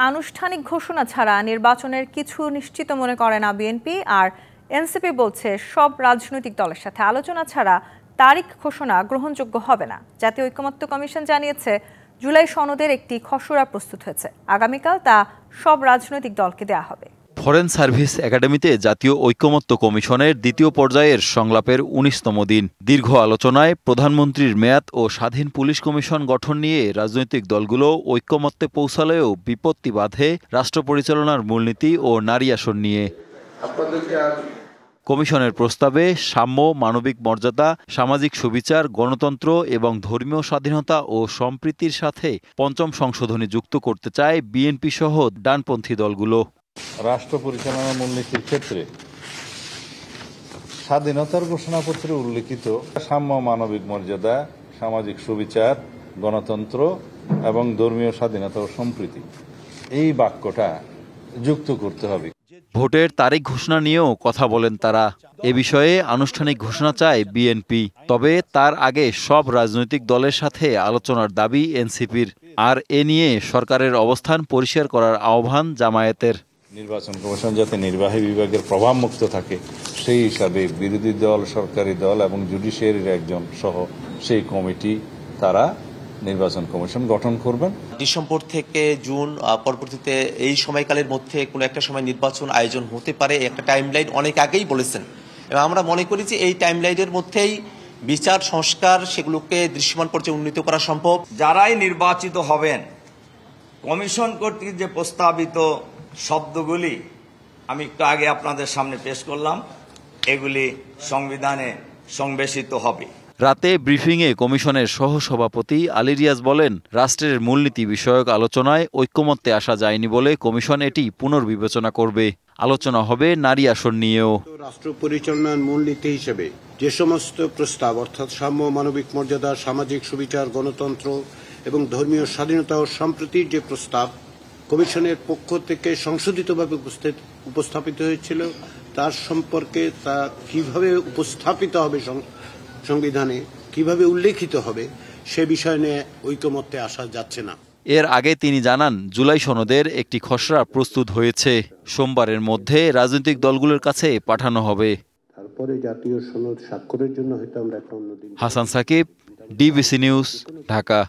আনুষ্ঠানিক ঘোষণা ছাড়া নির্বাচনের কিছু নিশ্চিত মনে করে না বিএনপি। আর এনসিপি বলছে সব রাজনৈতিক দলের সাথে আলোচনা ছাড়া তারিখ ঘোষণা গ্রহণযোগ্য হবে না। জাতীয় ঐকমত্য কমিশন জানিয়েছে জুলাই সনদের একটি খসড়া প্রস্তুত হয়েছে, আগামীকাল তা সব রাজনৈতিক দলকে দেয়া হবে। ফরেন সার্ভিস একাডেমিতে জাতীয় ঐকমত্য কমিশনের দ্বিতীয় পর্যায়ের সংলাপের ১৯তম দিন। দীর্ঘ আলোচনায় প্রধানমন্ত্রীর মেয়াদ ও স্বাধীন পুলিশ কমিশন গঠন নিয়ে রাজনৈতিক দলগুলো ঐকমত্যে পৌঁছালেও বিপত্তি বাধে রাষ্ট্র পরিচালনার মূলনীতি ও নারী আসন নিয়ে। কমিশনের প্রস্তাবে সাম্য, মানবিক মর্যাদা, সামাজিক সুবিচার, গণতন্ত্র এবং ধর্মীয় স্বাধীনতা ও সম্প্রীতির সাথে পঞ্চম সংশোধনী যুক্ত করতে চায় বিএনপি সহ ডানপন্থী দলগুলো। রাষ্ট্র পরিচালনার মূলনীতির ক্ষেত্রে স্বাধীনতার ঘোষণাপত্রে উল্লেখিত সাম্য, মানবিক মর্যাদা, সামাজিক সুবিচার, গণতন্ত্র এবং ধর্মীয় স্বাধীনতা ও সম্প্রীতি, এই বাক্যটা যুক্ত করতে হবে। ভোটের তারিখ ঘোষণা নিয়েও কথা বলেন তারা। এ বিষয়ে আনুষ্ঠানিক ঘোষণা চায় বিএনপি, তবে তার আগে সব রাজনৈতিক দলের সাথে আলোচনার দাবি এনসিপির। আর এ নিয়ে সরকারের অবস্থান পরিষ্কার করার আহ্বান জামায়াতের। নির্বাচন কমিশন যাতে নির্বাহী বিভাগের প্রভাব মুক্ত থাকে সেই হিসাবে বিরোধী দল, সরকারি দল এবং জুডিশিয়ারির একজন সহ সেই কমিটি তারা নির্বাচন কমিশন গঠন করবেন। ডিসেম্বর থেকে জুন পরবর্তীতে এই সময়কালের মধ্যে কোনো একটা সময় নির্বাচন আয়োজন হতে পারে, একটা টাইমলাইন অনেক আগেই বলেছেন এবং আমরা মনে করি যে এই টাইমলাইনের মধ্যেই বিচার সংস্কার সেগুলোকে দৃশ্যমান পর্যায়ে উন্নীত করা সম্ভব। যারাই নির্বাচিত হবেন, কমিশন কর্তৃক যে প্রস্তাবিত শব্দগুলি আমি একটু আগে আপনাদের সামনে পেশ করলাম, এগুলি সংবিধানে সংবেশিত হবে। রাতে ব্রিফিংয়ে কমিশনের সহসভাপতি আলী রিয়াজ বলেন, রাষ্ট্রের মূলনীতি বিষয়ক আলোচনায় ঐকমত্যে আসা যায়নি বলে কমিশন এটি পুনর্বিবেচনা করবে। আলোচনা হবে নারী আসন নিয়েও। রাষ্ট্র পরিচালনার মূলনীতি হিসেবে যে সমস্ত প্রস্তাব অর্থাৎ সাম্য, মানবিক মর্যাদা, সামাজিক সুবিচার, গণতন্ত্র এবং ধর্মীয় স্বাধীনতা ও সম্প্রীতির যে প্রস্তাব কমিশনের পক্ষ থেকে সংশোধিতভাবে উপস্থাপিত হয়েছিল, তার সম্পর্কে তা কিভাবে উপস্থাপিত হবে সংবিধানে, কিভাবে উল্লেখিত হবে, সে বিষয় নিয়ে ঐকমত্যে আসা যাচ্ছে না। এর আগে তিনি জানান, জুলাই সনদের একটি খসড়া প্রস্তুত হয়েছে, সোমবারের মধ্যে রাজনৈতিক দলগুলোর কাছে পাঠানো হবে। তারপরে জাতীয় সনদ স্বাক্ষরের জন্য হয়তো আমরা একটা অন্যদিন। Hasan Sakib, DBC news, Dhaka.